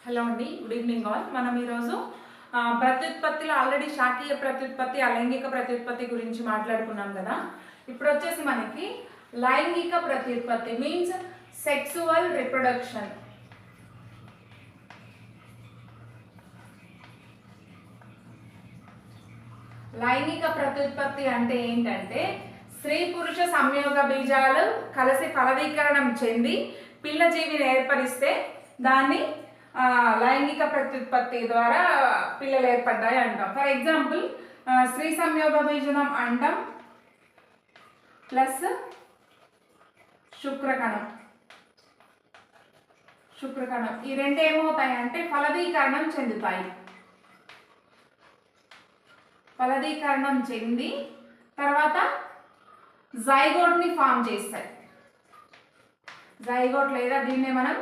Hello అండి, good evening all. మనం ఈరోజు ప్రత్యుత్పత్తిలో ఆల్రెడీ శాఖీయ ప్రత్యుత్పత్తి, అలైంగిక ప్రత్యుత్పత్తి గురించి మాట్లాడుకున్నాం కదా. ఇప్పుడు వచ్చేసి మనకి లైంగిక ప్రత్యుత్పత్తి మీన్స్ సెక్సువల్ రిప్రొడక్షన్. లైంగిక ప్రత్యుత్పత్తి అంటే ఏంటంటే స్త్రీ పురుష సంయోగ బీజాలు కలిసి ఫలదీకరణం చెంది పిల్ల జీవిని ఏర్పరిస్తే దాన్ని లైంగిక ప్రత్యుత్పత్తి ద్వారా పిల్లలు ఏర్పడ్డాయి అంటాం. ఫర్ ఎగ్జాంపుల్ స్త్రీ సంయోగ బీజనం అండం ప్లస్ శుక్రకణం ఈ రెండు ఏమవుతాయి అంటే ఫలదీకరణం చెందుతాయి. ఫలదీకరణం చెంది తర్వాత జైగోట్ ని ఫామ్ చేస్తాయి. జైగోట్ లేదా దీన్నే మనం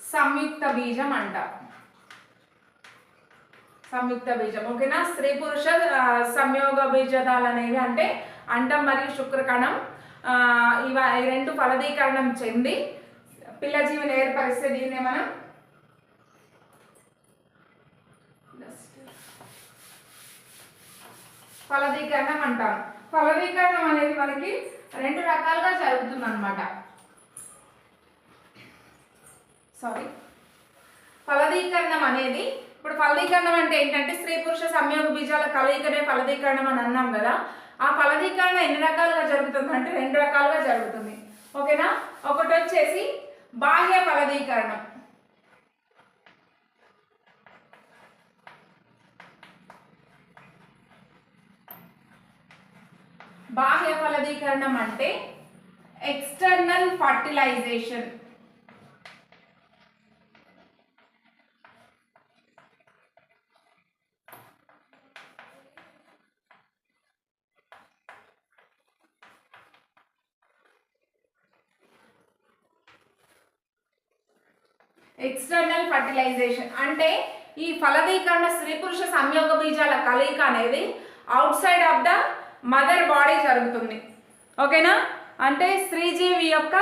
సంయుక్త బీజం అంటాం. సంయుక్త బీజం ఓకేనా. స్త్రీ పురుష సంయోగ బీజాలు అనేవి అంటే అండం మరియు శుక్రకణం ఈ రెండు ఫలదీకరణం చెంది పిల్ల జీవిని ఏర్పరిస్తే దీన్నే మనం ఫలదీకరణం అంటాం. ఫలదీకరణం అనేది మనకి రెండు రకాలుగా జరుగుతుంది అన్నమాట. ఫలదీకరణం అనేది ఇప్పుడు ఫలదీకరణం అంటే ఏంటంటే స్త్రీ పురుష సంయోగ బీజాల కలయికనే ఫలదీకరణం అని అన్నాం కదా. ఆ ఫలదీకరణ ఎన్ని రకాలుగా జరుగుతుంది అంటే రెండు రకాలుగా జరుగుతుంది ఓకేనా. ఒకటి వచ్చేసి బాహ్య ఫలదీకరణం. బాహ్య ఫలదీకరణం అంటే ఎక్స్టర్నల్ ఫర్టిలైజేషన్. ఎక్స్టర్నల్ ఫర్టిలైజేషన్ అంటే ఈ ఫలదీకరణ స్త్రీ పురుష సంయోగ బీజాల కలయిక అనేది out side of the mother body జరుగుతుంది ఓకేనా. అంటే స్త్రీ జీవి యొక్క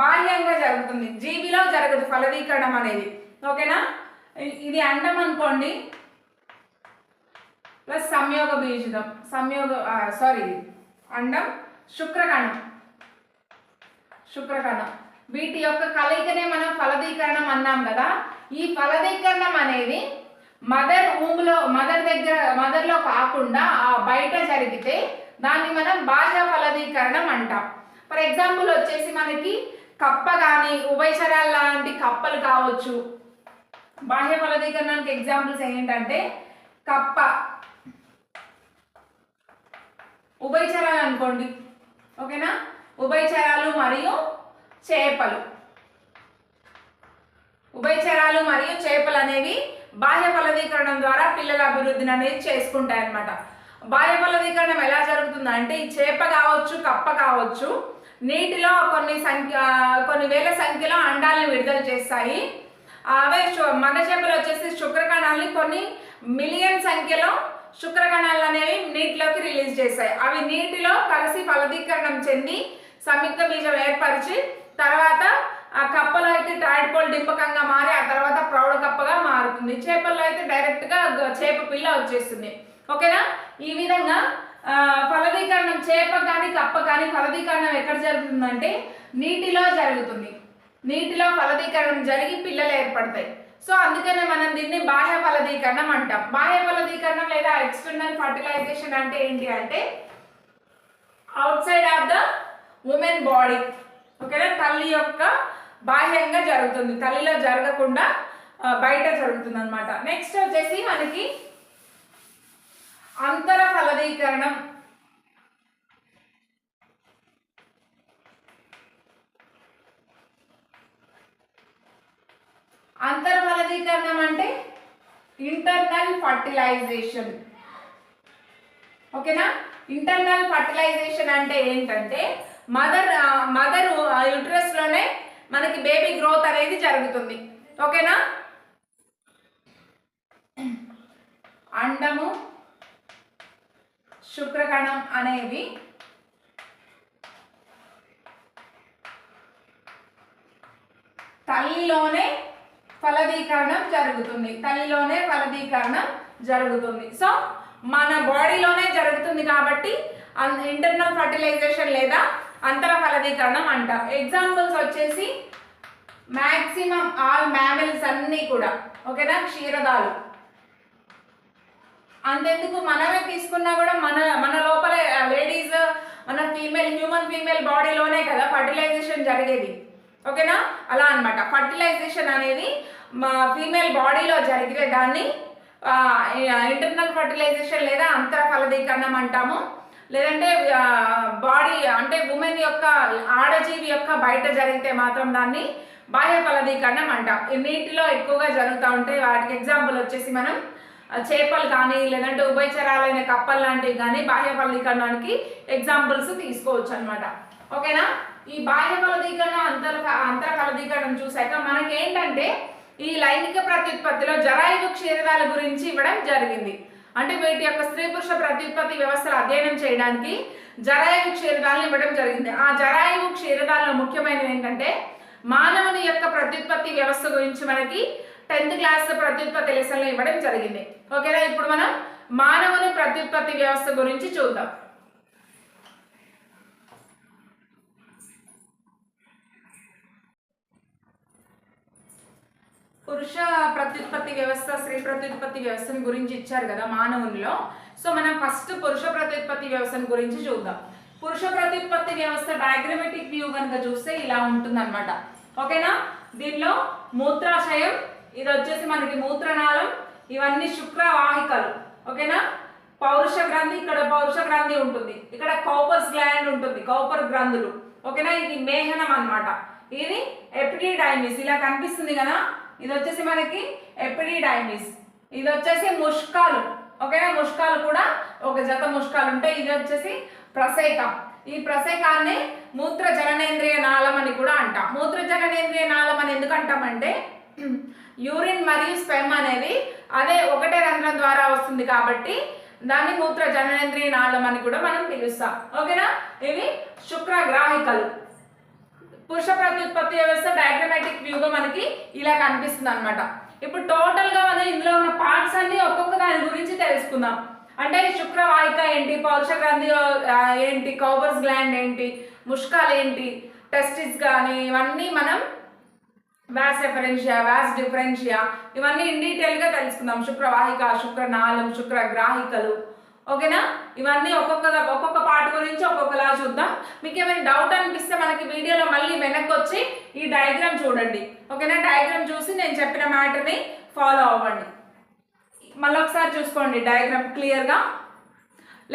బాహ్యంగా జరుగుతుంది, జీవిలో జరగదు ఫలదీకరణం అనేది ఓకేనా. ఇది అండం అనుకోండి ప్లస్ సంయోగ బీజం అండం శుక్రకణం వీటి యొక్క కలయికనే మనం ఫలదీకరణం అన్నాం కదా. ఈ ఫలదీకరణం అనేది మదర్లో కాకుండా బయట జరిగితే దాన్ని మనం బాహ్య ఫలదీకరణం అంటాం. ఫర్ ఎగ్జాంపుల్ వచ్చేసి మనకి కప్ప కానీ ఉభయచరాలు లాంటి కప్పలు కావచ్చు. బాహ్య ఫలదీకరణానికి ఎగ్జాంపుల్స్ ఏంటంటే కప్ప, ఉభయచరాలు అనుకోండి ఓకేనా. ఉభయచరాలు మరియు చేపలు అనేవి బాహ్య ఫలదీకరణం ద్వారా పిల్లల అభివృద్ధిని అనేది చేసుకుంటాయి అన్నమాట. బాహ్య ఫలదీకరణం ఎలా జరుగుతుంది అంటే ఈ చేప కావచ్చు కప్ప కావచ్చు నీటిలో కొన్ని వేల సంఖ్యలో అండాలను విడుదల చేస్తాయి. అవే మగ చేపలు వచ్చేసి శుక్రకణాలని కొన్ని మిలియన్ సంఖ్యలో శుక్రకణాలు అనేవి నీటిలోకి రిలీజ్ చేస్తాయి. అవి నీటిలో కలిసి ఫలదీకరణం చెంది సంయుక్త బీజం ఏర్పరిచి తర్వాత ఆ కప్పలో అయితే టాడ్పోల్ డింపకంగా మారి ఆ తర్వాత ప్రౌఢ కప్పగా మారుతుంది. చేపల్లో అయితే డైరెక్ట్గా చేప పిల్ల వచ్చేస్తుంది ఓకేనా. ఈ విధంగా ఫలదీకరణం చేప కానీ కప్ప కానీ ఫలదీకరణం ఎక్కడ జరుగుతుందంటే నీటిలో జరుగుతుంది. నీటిలో ఫలదీకరణం జరిగి పిల్లలు ఏర్పడతాయి. సో అందుకనే మనం దీన్ని బాహ్య ఫలదీకరణం అంటాం. బాహ్య ఫలదీకరణం లేదా ఎక్స్టర్నల్ ఫర్టిలైజేషన్ అంటే ఏంటి అంటే out side of the women body ఓకేనా. తల్లి యొక్క బాహ్యంగా జరుగుతుంది, తల్లిలో జరగకుండా బయట జరుగుతుంది అనమాట. నెక్స్ట్ వచ్చేసి మనకి అంతర ఫలదీకరణం. అంతర ఫలదీకరణం అంటే ఇంటర్నల్ ఫర్టిలైజేషన్ ఓకేనా. ఇంటర్నల్ ఫర్టిలైజేషన్ అంటే ఏంటంటే మదర్ యూట్రస్ లోనే మనకి బేబీ గ్రోత్ అనేది జరుగుతుంది ఓకేనా. అండము శుక్రకణం అనేవి తల్లిలోనే ఫలదీకరణం జరుగుతుంది, తల్లిలోనే ఫలదీకరణం జరుగుతుంది. సో మన బాడీలోనే జరుగుతుంది కాబట్టి ఇంటర్నల్ ఫర్టిలైజేషన్ లేదా అంతర ఫలదీకరణం అంటాం. ఎగ్జాంపుల్స్ వచ్చేసి మ్యాక్సిమం ఆల్ మ్యామిల్స్ అన్నీ కూడా, ఓకేనా, క్షీరదాలు. అంతెందుకు మనమే తీసుకున్నా కూడా మన లోపల లేడీస్ మన హ్యూమన్ ఫీమేల్ బాడీలోనే కదా ఫర్టిలైజేషన్ జరిగేది, ఓకేనా. అలా అనమాట. ఫర్టిలైజేషన్ అనేది మా ఫీమేల్ బాడీలో జరిగే దాన్ని ఇంటర్నల్ ఫర్టిలైజేషన్ లేదా అంతర ఫలదీకరణం అంటాము. లేదంటే బాడీ అంటే ఉమెన్ యొక్క ఆడజీవి యొక్క బయట జరిగితే మాత్రం దాన్ని బాహ్య ఫలదీకరణం అంటాం. నీటిలో ఎక్కువగా జరుగుతూ ఉంటే వాటికి ఎగ్జాంపుల్ వచ్చేసి మనం చేపలు కానీ లేదంటే ఉభయచరాలైన కప్పలు లాంటివి కానీ బాహ్య ఫలదీకరణానికి ఎగ్జాంపుల్స్ తీసుకోవచ్చు అనమాట, ఓకేనా. ఈ బాహ్య ఫలదీకరణ అంతర ఫలదీకరణం చూసాక మనకేంటంటే ఈ లైంగిక ప్రత్యుత్పత్తిలో జరాయువు క్షీరదాల గురించి ఇవ్వడం జరిగింది. అంటే వీటి యొక్క స్త్రీ పురుష ప్రత్యుత్పత్తి వ్యవస్థలు అధ్యయనం చేయడానికి జరాయువు క్షీరదాలను ఇవ్వడం జరిగింది. ఆ జరాయువు క్షీరదాలలో ముఖ్యమైనవి ఏంటంటే మానవుని యొక్క ప్రత్యుత్పత్తి వ్యవస్థ గురించి మనకి 10th క్లాస్ ప్రత్యుత్పత్తి లెసన్లో ఇవ్వడం జరిగింది, ఓకేనా. ఇప్పుడు మనం మానవుని ప్రత్యుత్పత్తి వ్యవస్థ గురించి చూద్దాం. పురుష ప్రత్యుత్పత్తి వ్యవస్థ స్త్రీ ప్రత్యుత్పత్తి వ్యవస్థను గురించి ఇచ్చారు కదా మానవునిలో. సో మనం ఫస్ట్ పురుష ప్రత్యుత్పత్తి వ్యవస్థను గురించి చూద్దాం. పురుష ప్రత్యుత్పత్తి వ్యవస్థ డయాగ్రమెటిక్ వ్యూ కనుక చూస్తే ఇలా ఉంటుందన్నమాట, ఓకేనా. దీనిలో మూత్రాశయం, ఇది వచ్చేసి మనకి మూత్రనాళం, ఇవన్నీ శుక్రవాహికలు, ఓకేనా. పౌరుష గ్రంథి, ఇక్కడ పౌరుష గ్రంథి ఉంటుంది, ఇక్కడ కౌపర్స్ గ్లాండ్ ఉంటుంది, కౌపర్ గ్రంథులు, ఓకేనా. ఇది మేహనం అన్నమాట. ఇది ఎపిడిడైమిస్, ఇలా కనిపిస్తుంది కదా, ఇది వచ్చేసి మనకి ఎపిడిడైమిస్. ఇది వచ్చేసి ముష్కాలు, ఓకేనా. ముష్కాలు కూడా ఒక జత ముష్కాలు ఉంటాయి. ఇది వచ్చేసి ప్రసేకం. ఈ ప్రసేకాన్ని మూత్ర జననేంద్రియ నాళం అని కూడా అంటాం. మూత్ర జననేంద్రియ నాళం అని ఎందుకు అంటామంటే యూరిన్ మరియు స్పెమ్ అనేది అదే ఒకటే రంధ్రం ద్వారా వస్తుంది కాబట్టి దాన్ని మూత్ర జననేంద్రియ నాళం అని కూడా మనం పిలుస్తాం, ఓకేనా. ఇవి శుక్రగ్రాహికలు. పురుష ప్రత్యుత్పత్తి వ్యవస్థ డయాగ్రమాటిక్ వ్యూగా మనకి ఇలా కనిపిస్తుంది అనమాట. ఇప్పుడు టోటల్గా మనం ఇందులో ఉన్న పార్ట్స్ అన్ని ఒక్కొక్క దాని గురించి తెలుసుకుందాం. అంటే శుక్రవాహిక ఏంటి, పౌరుష గ్రంథి ఏంటి, కౌబర్స్ గ్లాండ్ ఏంటి, ముష్కాలు ఏంటి, టెస్టిస్ కానీ ఇవన్నీ మనం వ్యాస్ ఎఫరెన్షియా, వ్యాస్ డిఫరెన్షియా ఇవన్నీ ఇన్ డీటెయిల్గా తెలుసుకుందాం. శుక్రవాహిక, శుక్రనాళం, శుక్రగ్రాహికలు, ఓకేనా. ఇవన్నీ ఒక్కొక్క పార్ట్ గురించి ఒక్కొక్కలా చూద్దాం. మీకు ఏమైనా డౌట్ అనిపిస్తే మనకి వీడియోలో మళ్ళీ వెనక్కి వచ్చి ఈ డయాగ్రామ్ చూడండి, ఓకేనా. డయాగ్రామ్ చూసి నేను చెప్పిన మ్యాటర్ని ఫాలో అవ్వండి. మళ్ళీ ఒకసారి చూసుకోండి డయాగ్రామ్ క్లియర్గా.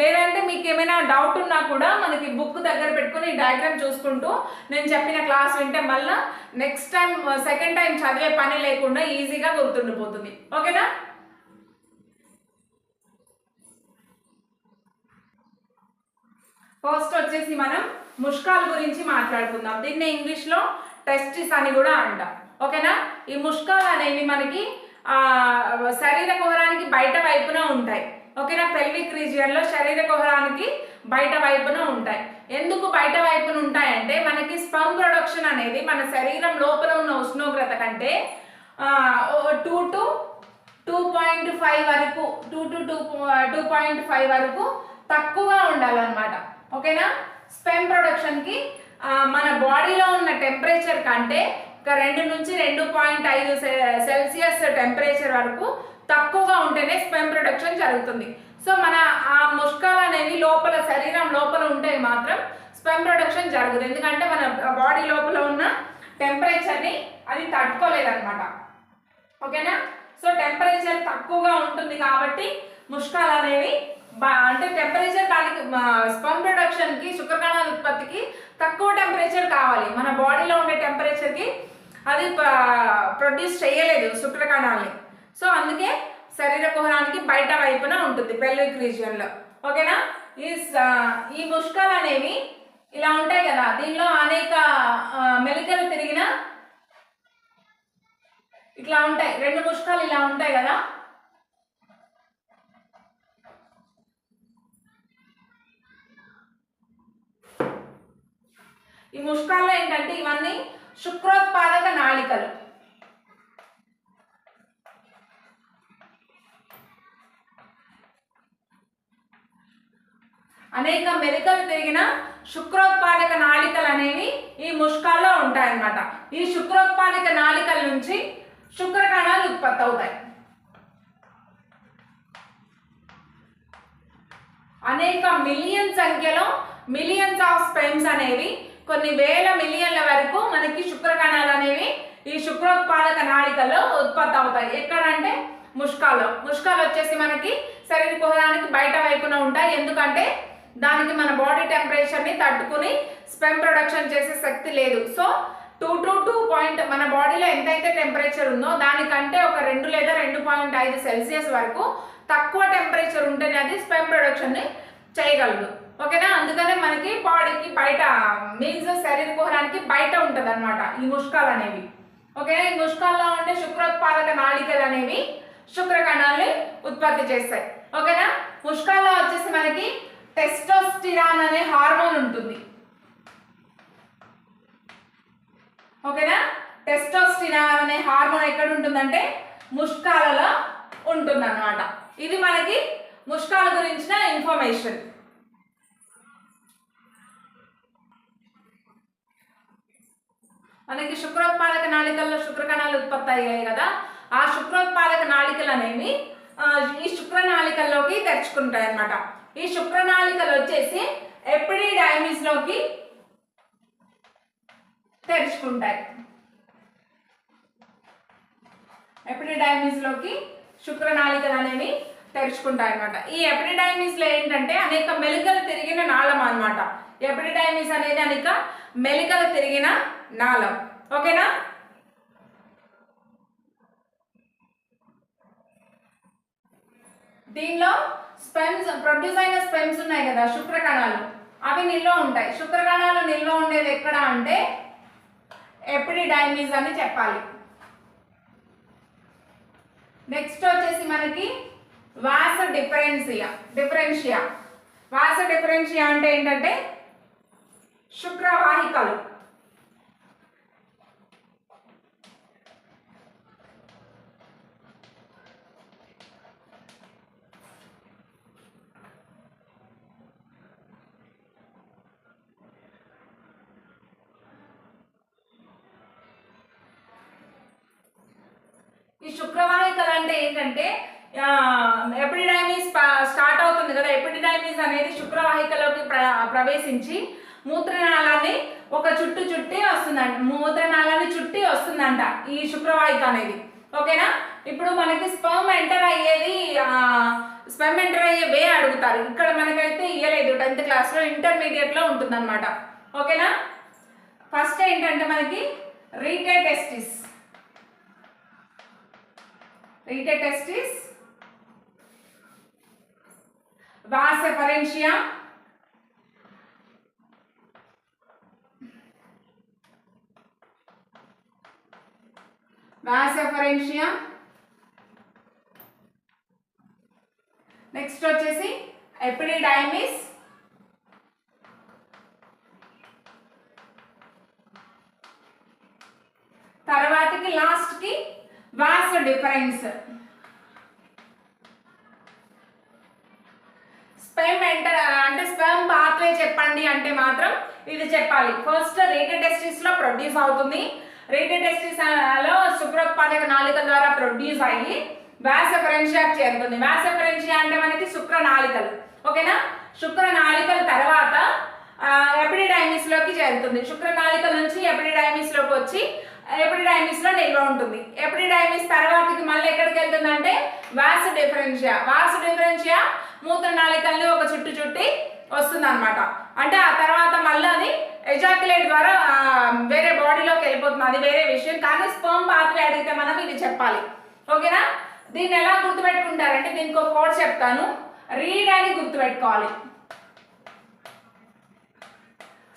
లేదంటే మీకు ఏమైనా డౌట్ ఉన్నా కూడా మనకి బుక్ దగ్గర పెట్టుకుని ఈ డయాగ్రామ్ చూసుకుంటూ నేను చెప్పిన క్లాస్ వింటే మళ్ళీ నెక్స్ట్ టైం సెకండ్ టైం చదివే పని లేకుండా ఈజీగా గుర్తుండిపోతుంది, ఓకేనా. ఫస్ట్ వచ్చేసి మనం ముష్కాల గురించి మాట్లాడుకుందాం. దీన్ని ఇంగ్లీష్లో టెస్టిస్ అని కూడా అంటాం, ఓకేనా. ఈ ముష్కాలు అనేవి మనకి శరీర కుహరానికి బయట వైపున ఉంటాయి, ఓకేనా. పెల్విక్ రీజియన్లో శరీర కుహరానికి బయట వైపున ఉంటాయి. ఎందుకు బయట వైపున ఉంటాయంటే మనకి స్పర్మ్ ప్రొడక్షన్ అనేది మన శరీరం లోపల ఉన్న ఉష్ణోగ్రత కంటే 2 to 2.5 వరకు 2.5 వరకు తక్కువగా ఉండాలన్నమాట, ఓకేనా. స్పెర్మ్ ప్రొడక్షన్కి మన బాడీలో ఉన్న టెంపరేచర్ కంటే 2 నుంచి 2.5 సెల్సియస్ టెంపరేచర్ వరకు తక్కువగా ఉంటేనే స్పెర్మ్ ప్రొడక్షన్ జరుగుతుంది. సో మన ఆ ముష్కాలు అనేవి లోపల శరీరం లోపల ఉంటే మాత్రం స్పెర్మ్ ప్రొడక్షన్ జరగదు. ఎందుకంటే మన బాడీ లోపల ఉన్న టెంపరేచర్ని అది తట్టుకోలేదన్నమాట, ఓకేనా. సో టెంపరేచర్ తక్కువగా ఉంటుంది కాబట్టి ముష్కాలు అనేవి అంటే టెంపరేచర్ దానికి స్పెర్మ్ ప్రొడక్షన్కి శుక్రకణాల ఉత్పత్తికి తక్కువ టెంపరేచర్ కావాలి. మన బాడీలో ఉండే టెంపరేచర్కి అది ప్రొడ్యూస్ చేయలేదు శుక్రకణాలని. సో అందుకే శరీర కుహరానికి బయట వైపున ఉంటుంది పెల్విక్ రీజియన్లో, ఓకేనా. ఈ ముష్కాలు అనేవి ఇలా ఉంటాయి కదా, దీనిలో అనేక మెలికలు తిరిగిన ఇట్లా ఉంటాయి. 2 ముష్కాలు ఇలా ఉంటాయి కదా, ఈ ముష్కాల్లో ఏంటంటే ఇవన్నీ శుక్రోత్పాదక నాళికలు, అనేక మెలికలు తిరిగిన శుక్రోత్పాదక నాళికలు అనేవి ఈ ముష్కాల్లో ఉంటాయన్నమాట. ఈ శుక్రోత్పాదక నాళికల నుంచి శుక్రకణాలు ఉత్పత్తి అవుతాయి. అనేక మిలియన్ సంఖ్యలో మిలియన్స్ ఆఫ్ స్పెర్మ్స్ అనేవి కొన్ని వేల మిలియన్ల వరకు మనకి శుక్రకణాలు అనేవి ఈ శుక్రోత్పాదక నాళికల్లో ఉత్పత్తి అవుతాయి. ఎక్కడంటే ముష్కాలో. ముష్కాలు వచ్చేసి మనకి శరీర కుహరానికి బయట వైపున ఉంటాయి. ఎందుకంటే దానికి మన బాడీ టెంపరేచర్ని తట్టుకుని స్పెర్మ్ ప్రొడక్షన్ చేసే శక్తి లేదు. సో 2 to 2 మన బాడీలో ఎంతైతే టెంపరేచర్ ఉందో దానికంటే ఒక 2 లేదా 2.5 సెల్సియస్ వరకు తక్కువ టెంపరేచర్ ఉంటేనే అది స్పెర్మ్ ప్రొడక్షన్ని చేయగలదు. ఓకేనా? అందుకనే మనకి బాడీకి బయట మీన్స్ శరీర కుహరానికి బయట ఉంటుంది అనమాట ఈ ముష్కాలు అనేవి. ఓకేనా? ఈ ముష్కాల్లో ఉండే శుక్రోత్పాదక నాళికలు అనేవి శుక్రకణాలని ఉత్పత్తి చేస్తాయి. ఓకేనా? ముష్కాల్లో వచ్చేసి మనకి టెస్టోస్టిరాన్ అనే హార్మోన్ ఉంటుంది. ఓకేనా? టెస్టోస్టిరాన్ అనే హార్మోన్ ఎక్కడ ఉంటుందంటే ముష్కాలలో ఉంటుందన్నమాట. ఇది మనకి ముష్కాల గురించిన ఇన్ఫర్మేషన్. మనకి శుక్రోత్పాదక నాళికల్లో శుక్రకణాలు ఉత్పత్తి అయ్యాయి కదా, ఆ శుక్రోత్పాదక నాళికలు అనేవి ఈ శుక్రనాళికల్లోకి తెరుచుకుంటాయి అన్నమాట. ఈ శుక్రనాళికలు వచ్చేసి ఎపిడిడైమిస్ లోకి తెరుచుకుంటాయి. ఎపిడిడైమిస్ లోకి శుక్రనాళికలు అనేవి తెరుచుకుంటాయి అన్నమాట. ఈ ఎపిడిడైమిస్ లో ఏంటంటే అనేక మెలికలు తిరిగిన నాళం అన్నమాట. ఎపిడిడైమిస్ అనేది అనేక మెలికలు తిరిగిన నాళం. ఓకేనా? దీనిలో స్పెర్మ్స్ ప్రొడ్యూస్ అయిన స్పెర్మ్స్ ఉన్నాయి కదా శుక్రకణాలు, అవి నిల్వ ఉంటాయి. శుక్రకణాలు నిల్వ ఉండేది ఎక్కడ అంటే ఎపిడిడైమిస్ అని చెప్పాలి. నెక్స్ట్ వచ్చేసి మనకి వాస డిఫరెన్షియా. వాస డిఫరెన్షియా అంటే ఏంటంటే శుక్రవాహికలు. ఈ శుక్రవాహికలు అంటే ఏంటంటే ఎపిడిడైమిస్ స్టార్ట్ అవుతుంది కదా, ఎపిడిడైమిస్ అనేది శుక్రవాహికలోకి ప్రవేశించి మూత్రనాళాన్ని ఒక చుట్టి వస్తుందంట. మూత్రనాళాన్ని చుట్టి వస్తుందంట ఈ శుక్రవాహిక అనేది. ఓకేనా? ఇప్పుడు మనకి స్పెర్మ్ ఎంటర్ అయ్యే వే అడుగుతారు. ఇక్కడ మనకైతే ఇయ్యలేదు 10th క్లాస్లో, ఇంటర్మీడియట్లో ఉంటుందన్నమాట. ఓకేనా? ఫస్ట్ ఏంటంటే మనకి రీటే టెస్టిస్, vas efferentia, నెక్స్ట్ వచ్చేసి ఎపిడిడైమిస్, తర్వాతకి లాస్ట్కి వాస్ డిఫరెన్స్. స్పెర్మ్ ఎంటర్ అంటే స్పెర్మ్ పాత్వే చెప్పండి అంటే మాత్రం ఇది చెప్పాలి. ఫస్ట్ రీటే టెస్టిస్ లో ప్రొడ్యూస్ అవుతుంది. రీటే టెస్టిస్ లో శుక్రోత్పాదక నాళిక ద్వారా ప్రొడ్యూస్ అయ్యి వాస్ ఎఫరెన్షియాకి చేరుతుంది. వాస్ ఎఫరెన్షియా అంటే మనకి శుక్రనాళికలు. ఓకేనా? శుక్రనాళికల తర్వాత ఎపిడిడైమిస్ లోకి చేరుతుంది. శుక్రనాళికల నుంచి ఎపిడిడైమిస్ లోకి వచ్చి ఎపిడిడైమిస్ లో నిల్వ ఉంటుంది. ఎపిడిడైమిస్ తర్వాతకి మళ్ళీ ఎక్కడికి వెళ్తుందంటే వాస్ డిఫరెన్షియా మూత్రనాళికల్ని ఒక చుట్టి వస్తుంది అనమాట. అంటే ఆ తర్వాత మళ్ళీ అది ఎజాక్యులేట్ ద్వారా వేరే బాడీలోకి వెళ్ళిపోతుంది, అది వేరే విషయం. కానీ స్పెర్మ్ పాత్వే అడిగితే మనం ఇది చెప్పాలి. ఓకేనా? దీన్ని ఎలా గుర్తుపెట్టుకుంటారంటే దీనికి ఒక కోడ్ చెప్తాను, రీడ్ అని గుర్తుపెట్టుకోవాలి.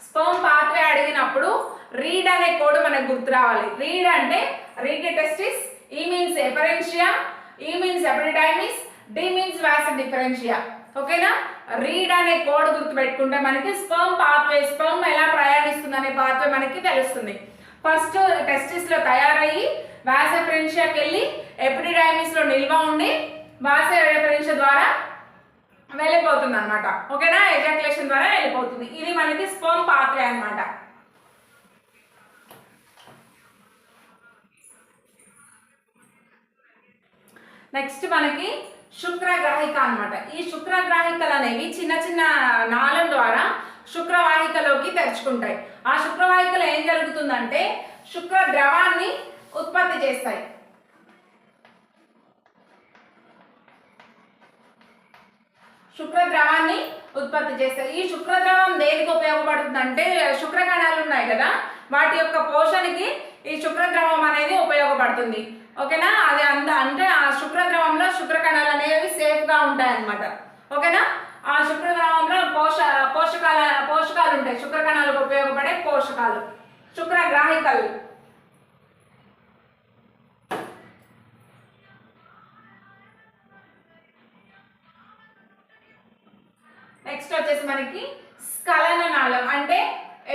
స్పెర్మ్ పాత్వే అడిగినప్పుడు రీడ్ అనే కోడ్ మనకు గుర్తు రావాలి. రీడ్ అంటే rete testis, E means efferentia, E means epididymis, D means vas deferentia. ఓకేనా? రీడ్ అనే కోడ్ గుర్తుపెట్టుకుంటే మనకి స్పెర్మ్ పాత్వే, స్పెర్మ్ ఎలా ప్రయాణిస్తుంది అనే పాత్వే మనకి తెలుస్తుంది. ఫస్ట్ టెస్టిస్ లో తయారయ్యి వాస్ డిఫరెన్షియాకి వెళ్ళి ఎపిడిడైమిస్ లో నిల్వ ఉండి వాస్ డిఫరెన్షియా ద్వారా వెళ్ళిపోతుంది అనమాట. ఓకేనా, ఎజాక్యులేషన్ ద్వారా వెళ్ళిపోతుంది. ఇది మనకి స్పర్మ్ పాత్వే అనమాట. నెక్స్ట్ మనకి శుక్రగ్రాహిక అనమాట. ఈ శుక్రగ్రాహికలు అనేవి చిన్న చిన్న నాళం ద్వారా శుక్రవాహికలోకి తెరుచుకుంటాయి. ఆ శుక్రవాహికలో ఏం జరుగుతుందంటే శుక్ర ద్రవాన్ని ఉత్పత్తి చేస్తాయి. శుక్రద్రవాన్ని ఉత్పత్తి చేస్తాయి. ఈ శుక్రద్రవం దేనికి ఉపయోగపడుతుందంటే శుక్రకణాలు ఉన్నాయి కదా, వాటి యొక్క పోషణకి ఈ శుక్రద్రవం అనేది ఉపయోగపడుతుంది. ఓకేనా, అది అంటే ఆ శుక్రద్రవంలో శుక్రకణాలు అనేవి సేఫ్గా ఉంటాయి అన్నమాట. ఓకేనా, ఆ శుక్రద్రవంలో పోషకాలు ఉంటాయి, శుక్రకణాలకు ఉపయోగపడే పోషకాలు, శుక్రగ్రాహికలు. నెక్స్ట్ వచ్చేసి మనకి స్ఖలన నాళం అంటే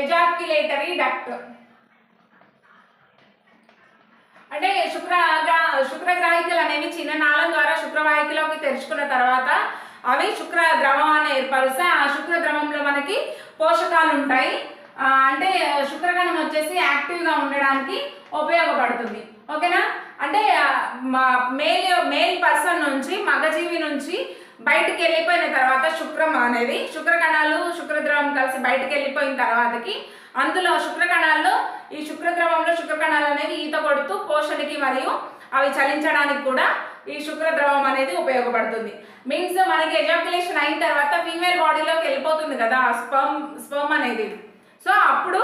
ఎజాక్యులేటరీ డక్ట్. అంటే శుక్రగ్రాహికలు అనేవి చిన్న నాళం ద్వారా శుక్రవాహికలోకి తెరుచుకున్న తర్వాత అవి శుక్ర ద్రవాన్ని ఏర్పరుస్తే ఆ శుక్ర ద్రవంలో మనకి పోషకాలు ఉంటాయి. అంటే శుక్రకణం వచ్చేసి యాక్టివ్గా ఉండడానికి ఉపయోగపడుతుంది. ఓకేనా, అంటే మేల్ పర్సన్ నుంచి మగజీవి నుంచి బయటికి వెళ్ళిపోయిన తర్వాత శుక్రకణాలు శుక్రద్రవం కలిసి బయటికి వెళ్ళిపోయిన తర్వాతకి అందులో శుక్రకణాల్లో ఈ శుక్రద్రవంలో శుక్రకణాలు అనేవి ఈత కొడుతూ పోషణకి మరియు అవి చలించడానికి కూడా ఈ శుక్రద్రవం అనేది ఉపయోగపడుతుంది. మీన్స్ మనకి ఎజాక్యులేషన్ అయిన తర్వాత ఫీమేల్ బాడీలోకి వెళ్ళిపోతుంది కదా స్పర్మ్ అనేది, సో అప్పుడు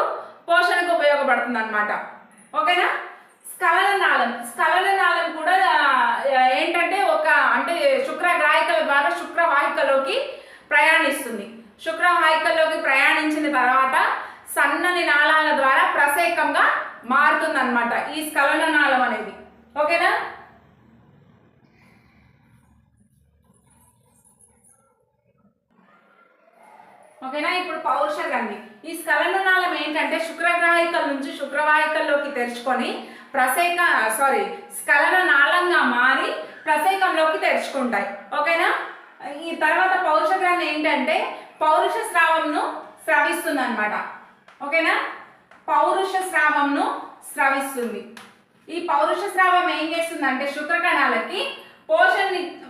పోషణకు ఉపయోగపడుతుంది అనమాట. ఓకేనా, స్ఖలన నాళం కూడా ఏంటంటే అంటే శుక్రగ్రాహికల ద్వారా శుక్రవాహికలోకి ప్రయాణిస్తుంది. శుక్రవాహికలోకి ప్రయాణించిన తర్వాత సన్నని నాళాల ద్వారా ప్రసేకంగా మారుతుంది అనమాట ఈ స్ఖలన నాళం అనేది. ఓకేనా, ఇప్పుడు పౌరుష గ్రంథి. ఈ స్ఖలన నాళం ఏంటంటే శుక్రగ్రాహికల నుంచి శుక్రవాహికల్లోకి తెరుచుకొని స్ఖలన నాళంగా మారి ప్రసేకంలోకి తెరుచుకుంటాయి. ఓకేనా, ఈ తర్వాత పౌరుష గ్రంథి ఏంటంటే పౌరుష స్రావంను స్రవిస్తుంది అనమాట. ఓకేనా, పౌరుష స్రావంను స్రవిస్తుంది. ఈ పౌరుష స్రావం ఏం చేస్తుందంటే శుక్రకణాలకి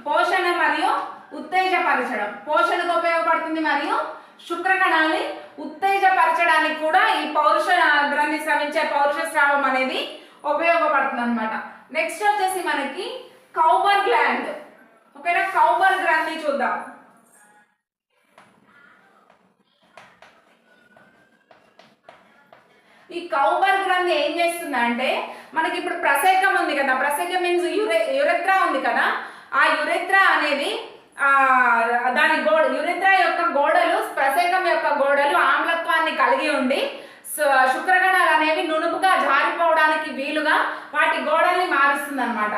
పోషణ మరియు ఉత్తేజపరచడం, పోషణకు ఉపయోగపడుతుంది మరియు శుక్రకణాలని ఉత్తేజపరచడానికి కూడా ఈ పౌరుష గ్రంథి స్రవించే పౌరుష స్రావం అనేది ఉపయోగపడుతుంది అనమాట. నెక్స్ట్ వచ్చేసి మనకి కౌబర్ గ్లాండ్. ఓకేనా, కౌబర్ గ్రంథి చూద్దాం. ఈ కౌబర్ గ్రంథి ఏం చేస్తుందంటే మనకి ఇప్పుడు ప్రసేకం ఉంది కదా, ప్రసేకం మీన్స్ యురెత్రా ఉంది కదా, ఆ యురెత్రా అనేది యురెత్రా యొక్క గోడలు ప్రసేకం యొక్క గోడలు ఆమ్లత్వాన్ని కలిగి ఉండి శుక్రకణాలు అనేవి నునుపుగా జారిపోవడానికి వీలుగా వాటి గోడల్ని మారుస్తుంది అనమాట.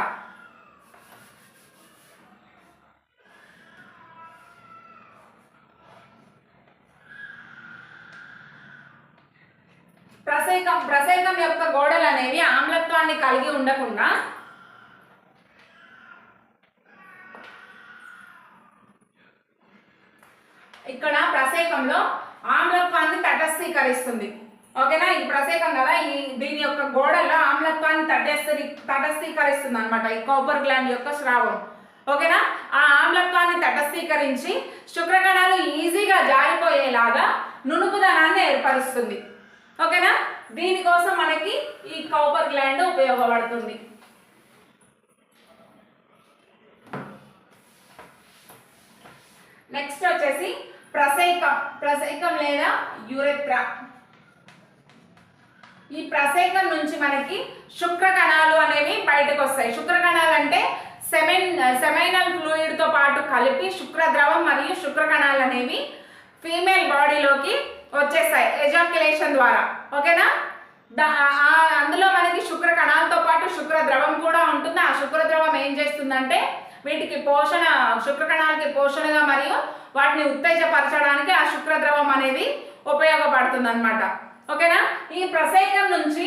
ప్రసేకం యొక్క గోడలు అనేవి ఆమ్లత్వాన్ని కలిగి ఉండకుండా ఇక్కడ ప్రసేకంలో ఆమ్లత్వాన్ని తటస్థీకరిస్తుంది. ఓకేనా, ఈ ప్రసేకం కదా, దీని యొక్క గోడలో ఆమ్లత్వాన్ని తటస్థీకరిస్తుంది అనమాట ఈ కౌబర్ గ్లాండ్ యొక్క స్రావం. ఓకేనా, ఆ ఆమ్లత్వాన్ని తటస్థీకరించి శుక్రకణాలు ఈజీగా జారిపోయేలాగా నునుపుదనాన్ని ఏర్పరుస్తుంది. ఓకేనా, దీనికోసం మనకి ఈ కౌబర్ గ్లాండ్ ఉపయోగపడుతుంది. నెక్స్ట్ వచ్చేసి ప్రసేకం లేదా యురెత్రా. ఈ ప్రసేకం నుంచి మనకి శుక్రకణాలు అనేవి బయటకు వస్తాయి. శుక్రకణాలు అంటే సెమైనల్ ఫ్లూయిడ్తో పాటు కలిపి శుక్రద్రవం మరియు శుక్రకణాలు అనేవి ఫీమేల్ బాడీలోకి వచ్చేస్తాయి ఎజాక్యులేషన్ ద్వారా. ఓకేనా, అందులో మనకి శుక్రకణాలతో పాటు శుక్రద్రవం కూడా ఉంటుంది. ఆ శుక్రద్రవం ఏం చేస్తుందంటే వీటికి శుక్రకణాలకి పోషణగా మరియు వాటిని ఉత్తేజపరచడానికి ఆ శుక్రద్రవం అనేది ఉపయోగపడుతుంది అనమాట. ఓకేనా, ఈ ప్రసేకం నుంచి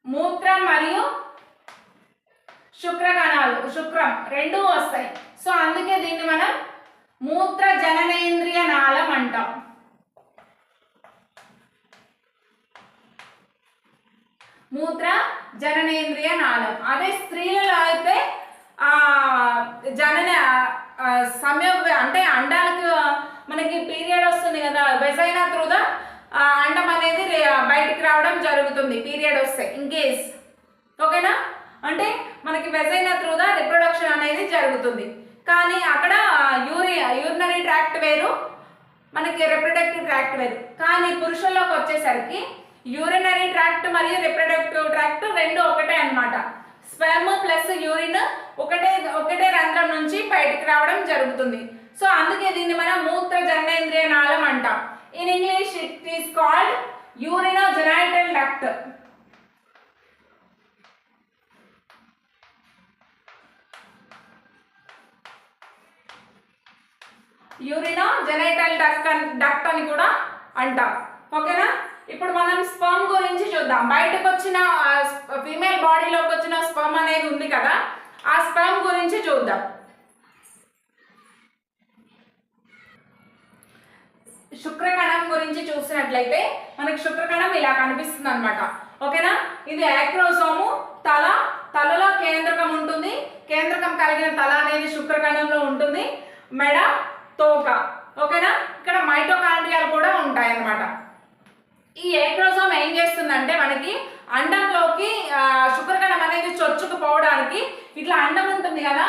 మూత్రం మరియు శుక్రకణాలు, శుక్రం రెండు వస్తాయి. సో అందుకే దీన్ని మనం మూత్ర జననేంద్రియ నాళం అంటాం. మూత్ర జననేంద్రియ నాళం. అదే స్త్రీలలో అయితే జనన సంయోగ అంటే అండాలకు మనకి పీరియడ్ వస్తుంది కదా, వెజైనా త్రూ ద అండం అనేది బయటికి రావడం జరుగుతుంది పీరియడ్ వస్తే ఇన్ కేస్. ఓకేనా, అంటే మనకి వెజైనా త్రూ ద రిప్రొడక్షన్ అనేది జరుగుతుంది. కానీ అక్కడ యూరినరీ ట్రాక్ట్ వేరు, మనకి రిప్రొడక్టివ్ ట్రాక్ట్ వేరు. కానీ పురుషుల్లోకి వచ్చేసరికి యూరినరీ ట్రాక్ట్ మరియు రిప్రొడక్టివ్ ట్రాక్ట్ రెండు ఒకటే అన్నమాట. స్పెర్మ్ ప్లస్ యూరిన్ ఒకటే రంధ్రం నుంచి బయటికి రావడం జరుగుతుంది. సో అందుకే దీన్ని మనం మూత్ర జననేంద్రియ నాళం అంటాం. In English it is called urinogenital duct. Urinogenital duct అని కూడా అంటాం. ఓకేనా, ఇప్పుడు మనం స్పర్మ్ గురించి చూద్దాం. బయటకు వచ్చిన ఫీమేల్ బాడీలోకి వచ్చిన స్పర్మ్ అనేది ఉంది కదా, ఆ స్పర్మ్ గురించి చూద్దాం. శుక్రకణం గురించి చూసినట్లయితే మనకి శుక్రకణం ఇలా కనిపిస్తుంది అనమాట. ఓకేనా, ఇది యాక్రోసోము. తలలో కేంద్రకం ఉంటుంది. కేంద్రకం కలిగిన తల అనేది శుక్రకణంలో ఉంటుంది. మెడ, తోక. ఓకేనా, ఇక్కడ మైటోకాండ్రియాలు కూడా ఉంటాయి అన్నమాట. ఈ ఏక్రోసోమ్ ఏం చేస్తుందంటే మనకి అండంలోకి శుక్రకణం అనేది చొచ్చుకుపోవడానికి, ఇట్లా అండం ఉంటుంది కదా,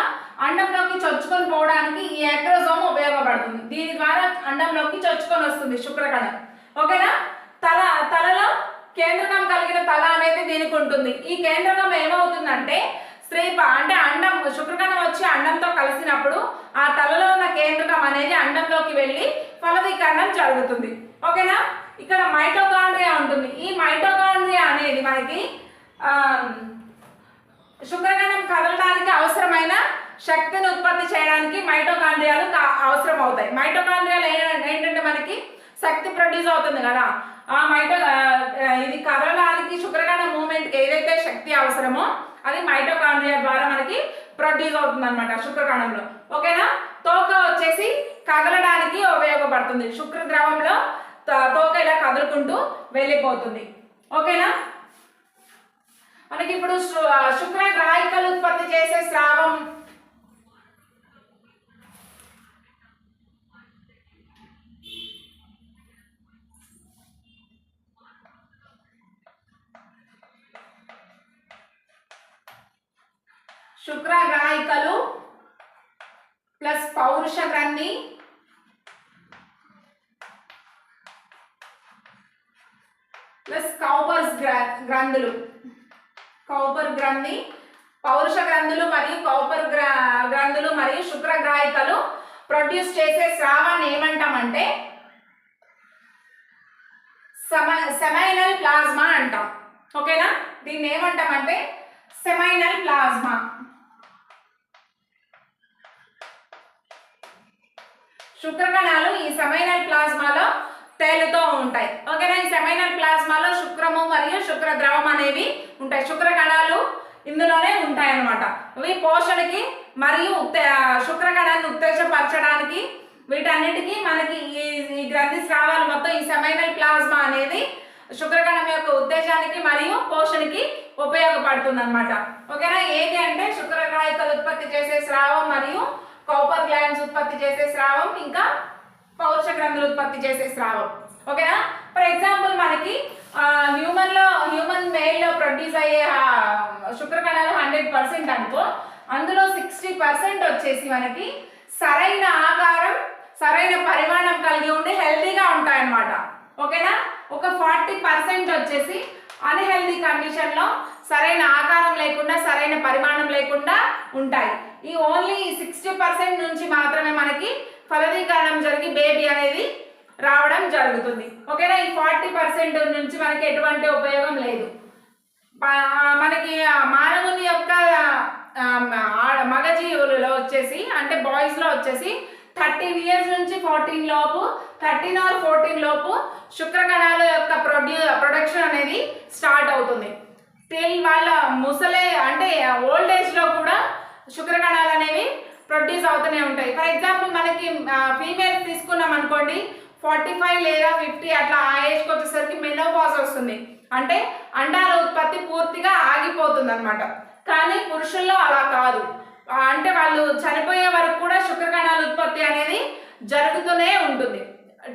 అండంలోకి చొచ్చుకొని పోవడానికి ఈ ఏక్రోసోమ్ ఉపయోగపడుతుంది. దీని ద్వారా అండంలోకి చొచ్చుకొని వస్తుంది శుక్రకణం. ఓకేనా, తలలో కేంద్రకం కలిగిన తల అనేది దీనికి ఉంటుంది. ఈ కేంద్రకం ఏమవుతుందంటే అంటే అండం శుక్రకణం వచ్చి అండంతో కలిసినప్పుడు ఆ తలలో ఉన్న కేంద్రకం అనేది అండంలోకి వెళ్ళి ఫలదీకరణం జరుగుతుంది. ఓకేనా, ఇక్కడ మైటోకాండ్రియా ఉంటుంది. ఈ మైటోకాండ్రియా అనేది మనకి శుక్రకణం కదలడానికి అవసరమైన శక్తిని ఉత్పత్తి చేయడానికి మైటోకాండ్రియాలు అవసరం అవుతాయి. మైటోకాండ్రియాలు ఏంటంటే మనకి శక్తి ప్రొడ్యూస్ అవుతుంది కదా, ఆ ఇది కదలడానికి శుక్రకణం మూమెంట్కి ఏదైతే శక్తి అవసరమో అది మైటోకాండ్రియా ద్వారా మనకి ప్రొడ్యూస్ అవుతుంది అనమాట శుక్రకణంలో. ఓకేనా, తోక వచ్చేసి కదలడానికి ఉపయోగపడుతుంది. శుక్ర ద్రవంలో తోక ఇలా కదులుకుంటూ వెళ్ళిపోతుంది. ఓకేనా, మనకి ఇప్పుడు శుక్రగ్రాహికలు ఉత్పత్తి చేసే స్రావం శుక్రగ్రాహికలు ప్లస్ పౌరుష గ్రంథి ప్లస్ కౌపర్స్ గ్రంథులు. కౌపర్ గ్రంథి, పౌరుష గ్రంథులు మరియు కౌపర్ గ్రంథులు మరియు శుక్రగ్రాహికలు ప్రొడ్యూస్ చేసే స్రావాన్ని ఏమంటామంటే సెమైనల్ ప్లాజ్మా అంటాం. ఓకేనా, దీన్ని ఏమంటామంటే సెమైనల్ ప్లాజ్మా. శుక్రకణాలు ఈ సెమైనల్ ప్లాజ్మాలో తేలుతూ ఉంటాయి. ఓకేనా, ఈ సెమైనల్ ప్లాజ్మాలో శుక్రము మరియు శుక్ర ద్రవం అనేవి ఉంటాయి. శుక్రకణాలు ఇందులోనే ఉంటాయి అన్నమాట. ఇవి పోషణకి మరియు శుక్రకణాన్ని ఉత్తేజపరచడానికి వీటన్నిటికీ మనకి ఈ గ్రంథి స్రావాలు మొత్తం ఈ సెమైనల్ ప్లాజ్మా అనేది శుక్రకణం యొక్క ఉత్తేజానికి మరియు పోషణకి ఉపయోగపడుతుంది అనమాట. ఓకేనా, ఏది అంటే శుక్రగ్రాహికలు ఉత్పత్తి చేసే స్రావం మరియు కౌపర్ గ్లాండ్స్ ఉత్పత్తి చేసే స్రావం, ఇంకా పౌరుష గ్రంథులు ఉత్పత్తి చేసే స్రావం. ఓకేనా, ఫర్ ఎగ్జాంపుల్ మనకి హ్యూమన్ మేల్లో ప్రొడ్యూస్ అయ్యే శుక్రకణాలు 100% అనుకో, అందులో 60% వచ్చేసి మనకి సరైన ఆకారం, సరైన పరిమాణం కలిగి ఉండి హెల్తీగా ఉంటాయన్నమాట. ఓకేనా, ఒక 40% వచ్చేసి అన్హెల్దీ కండిషన్లో సరైన ఆకారం లేకుండా సరైన పరిమాణం లేకుండా ఉంటాయి. ఈ ఓన్లీ 60% నుంచి మాత్రమే మనకి ఫలదీకరణం జరిగి బేబీ అనేది రావడం జరుగుతుంది. ఓకేనా, ఈ 40% నుంచి మనకి ఎటువంటి ఉపయోగం లేదు. మనకి మానవుని యొక్క మగజీవులలో వచ్చేసి అంటే బాయ్స్లో వచ్చేసి 13 years నుంచి 14 లోపు 13 or 14 లోపు శుక్రకణాల యొక్క ప్రొడక్షన్ అనేది స్టార్ట్ అవుతుంది. టిల్ వాళ్ళ ముసలే అంటే ఓల్డ్ ఏజ్లో కూడా శుక్రకణాలు అనేవి ప్రొడ్యూస్ అవుతూనే ఉంటాయి. ఫర్ ఎగ్జాంపుల్ మనకి ఫీమేల్స్ తీసుకున్నాం అనుకోండి, 45 లేదా 50 అట్లా ఆ ఏజ్కి వచ్చేసరికి మెనోపాజ్ వస్తుంది, అంటే అండాల ఉత్పత్తి పూర్తిగా ఆగిపోతుంది అనమాట. కానీ పురుషుల్లో అలా కాదు, అంటే వాళ్ళు చనిపోయే వరకు కూడా శుక్రకణాల ఉత్పత్తి అనేది జరుగుతూనే ఉంటుంది.